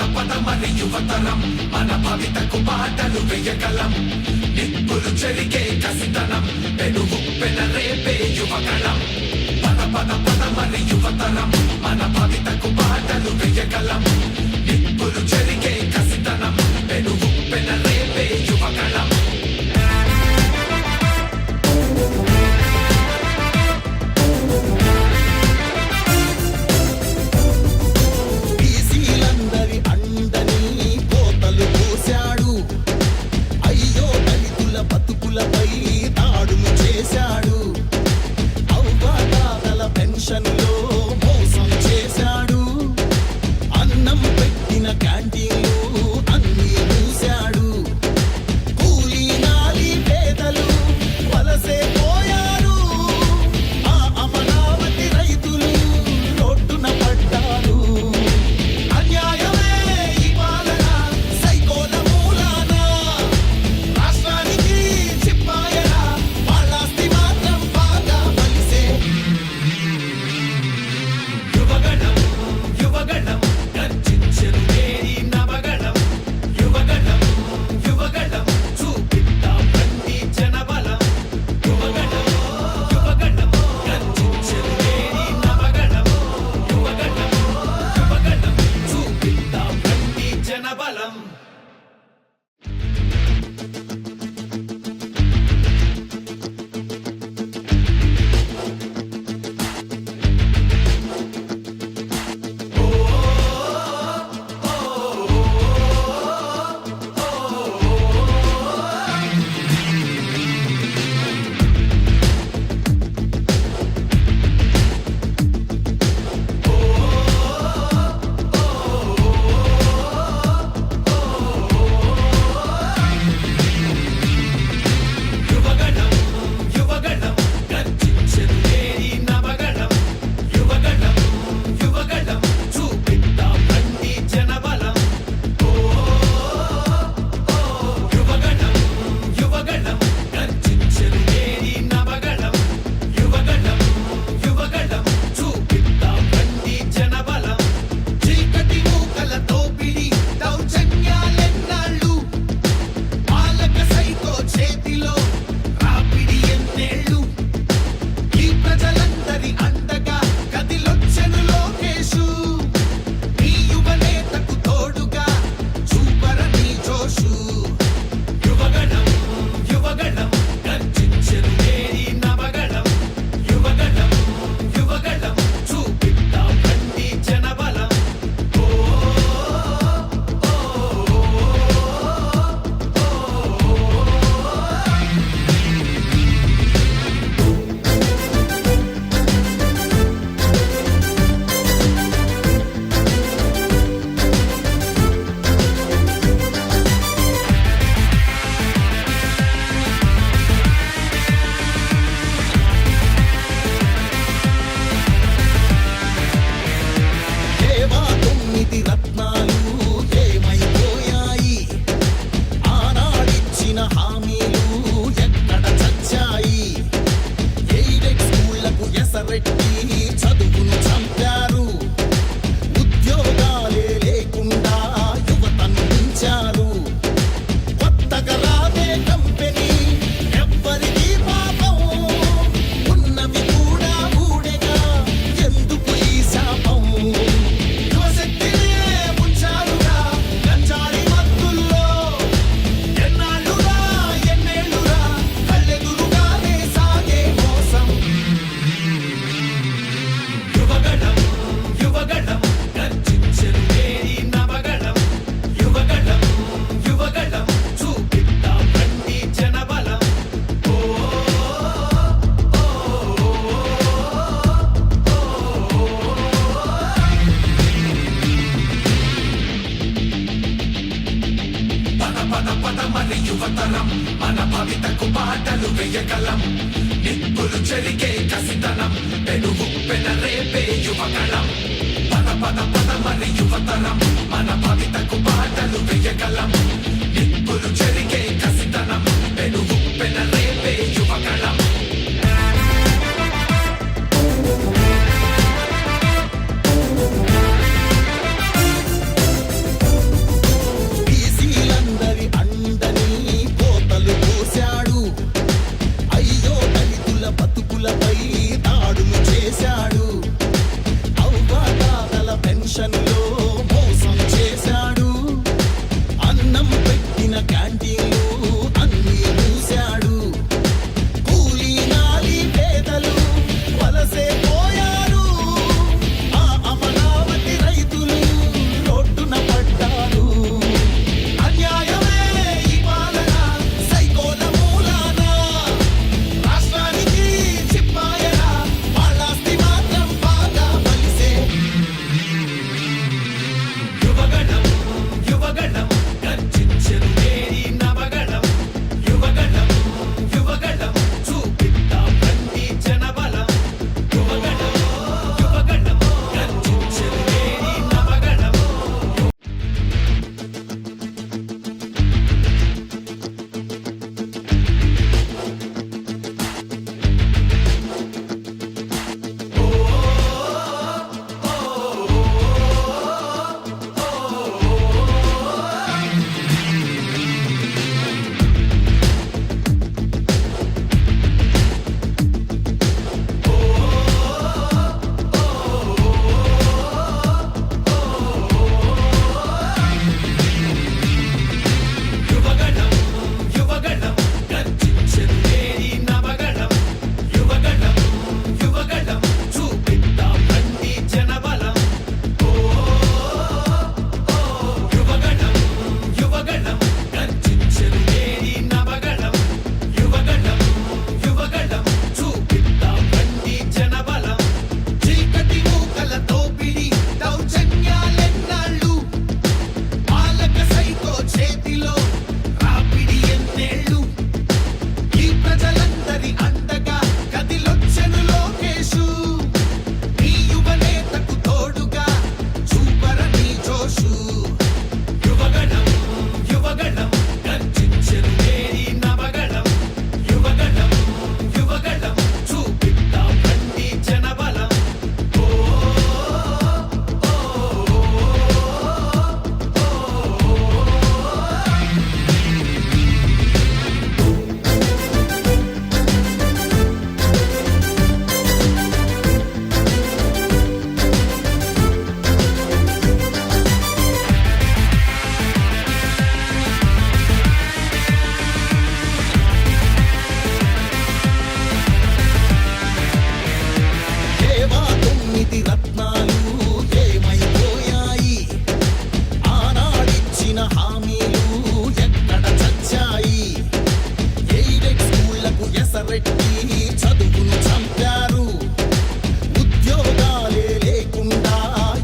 పదమని యువతరం మన భవితకు బాటలు వేయగలం నిప్పులు చెరిగే కసితనం పెనుగు పెనరేపే యువగళం పదమని యువతరం మన భవితకు బాటలు వేయగలం నిప్పులు చెరిగే కసితనం పెనుగు పెనరేపే యువగళం యువతరం మన భవితకు బాటలు వేయగలం నిప్పులు చెరిగే కసితనం పెనుగు పెనరేపే యువగళం పదమని యువతరం మన భవితకు బాటలు వేయగలం నిప్పులు చెరిగే కసితనం పెనుగు పెనరేపే యువగళం యువగణం యువగణం గర్జించెను నేడి నవగణం యువగణం యువగణం చూపిద్దాం రండి జనబలం ఓ దేవా తొమ్మిది రత్నాలు ఏమైపోయాయి ఆనాడిచ్చిన హామీలు ఎక్కడ చచ్చాయి ఎయిడెడ్ స్కూళ్లకు ఎసరెట్టి చదువును చంపారు ఉద్యోగాలే లేకుండా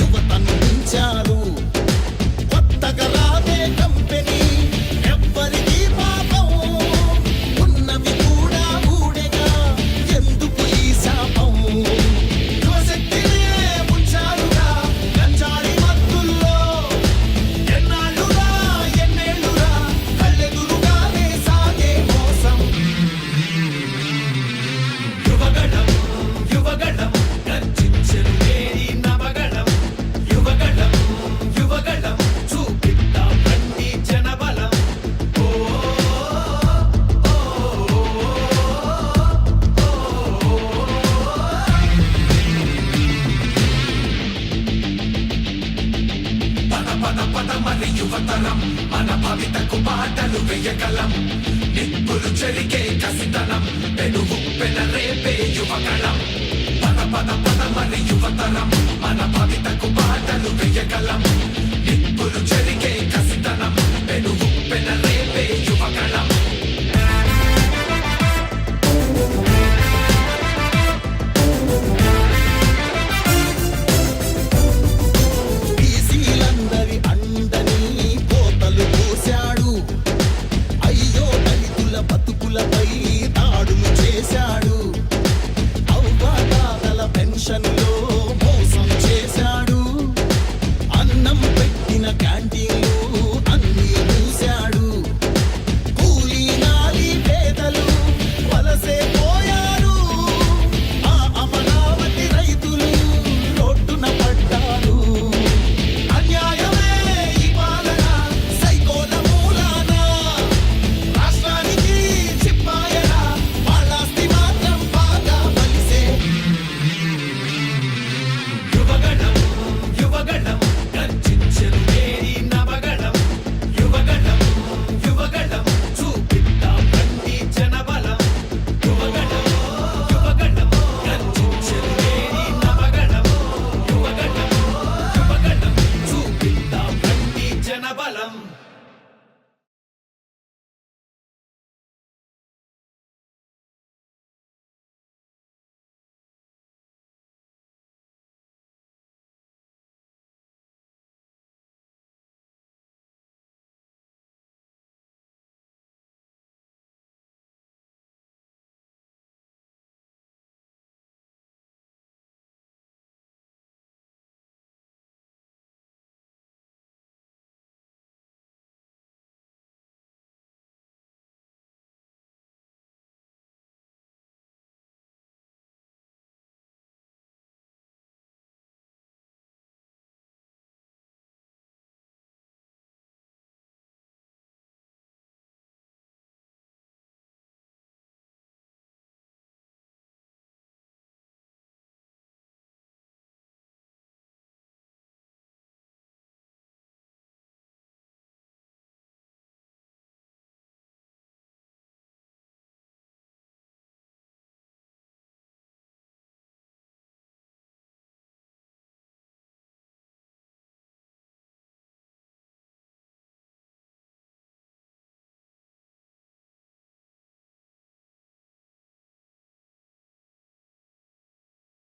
యువతను ఉంచారు కొత్తగా రాదే కంపెనీ ఎవ్వరికీ పాపం ఉన్నవి కూడా ఊడెగా ఎందుకు ఈ శాపం యువశక్తినే ఉంచారుగా గంజాయి మత్తుల్లో ఎన్నాళ్ళురా ఎన్నేళ్ళురా కళ్ళెదురుగానే సాగే మోసం యువగణం యువగణం గర్జించెను నేడి నవగణం యువగణం యువగణం చూపిద్దాం రండి జనబలం ఓ పద పద పద మరి యువతరం మన భవితకు బాటలు వేయగలం నిప్పులు చెరిగే కసితనం పెనుగు పెనరేపే యువగణం పద పద పద మరి యువతరం మన భవితకు బాటలు వేయగలం నిప్పులు చెరిగే కసితనం పెనుగు పెనరేపే యువగణం బీసీలందరి అండని కోతలు పోశాడు అయ్యో దళితుల బతుకులపై దాడులు చేశాడు అవ్వాతాతల పెన్షన్లో మోసం చేశాడు అన్నం పెట్టిన క్యాంటీన్లో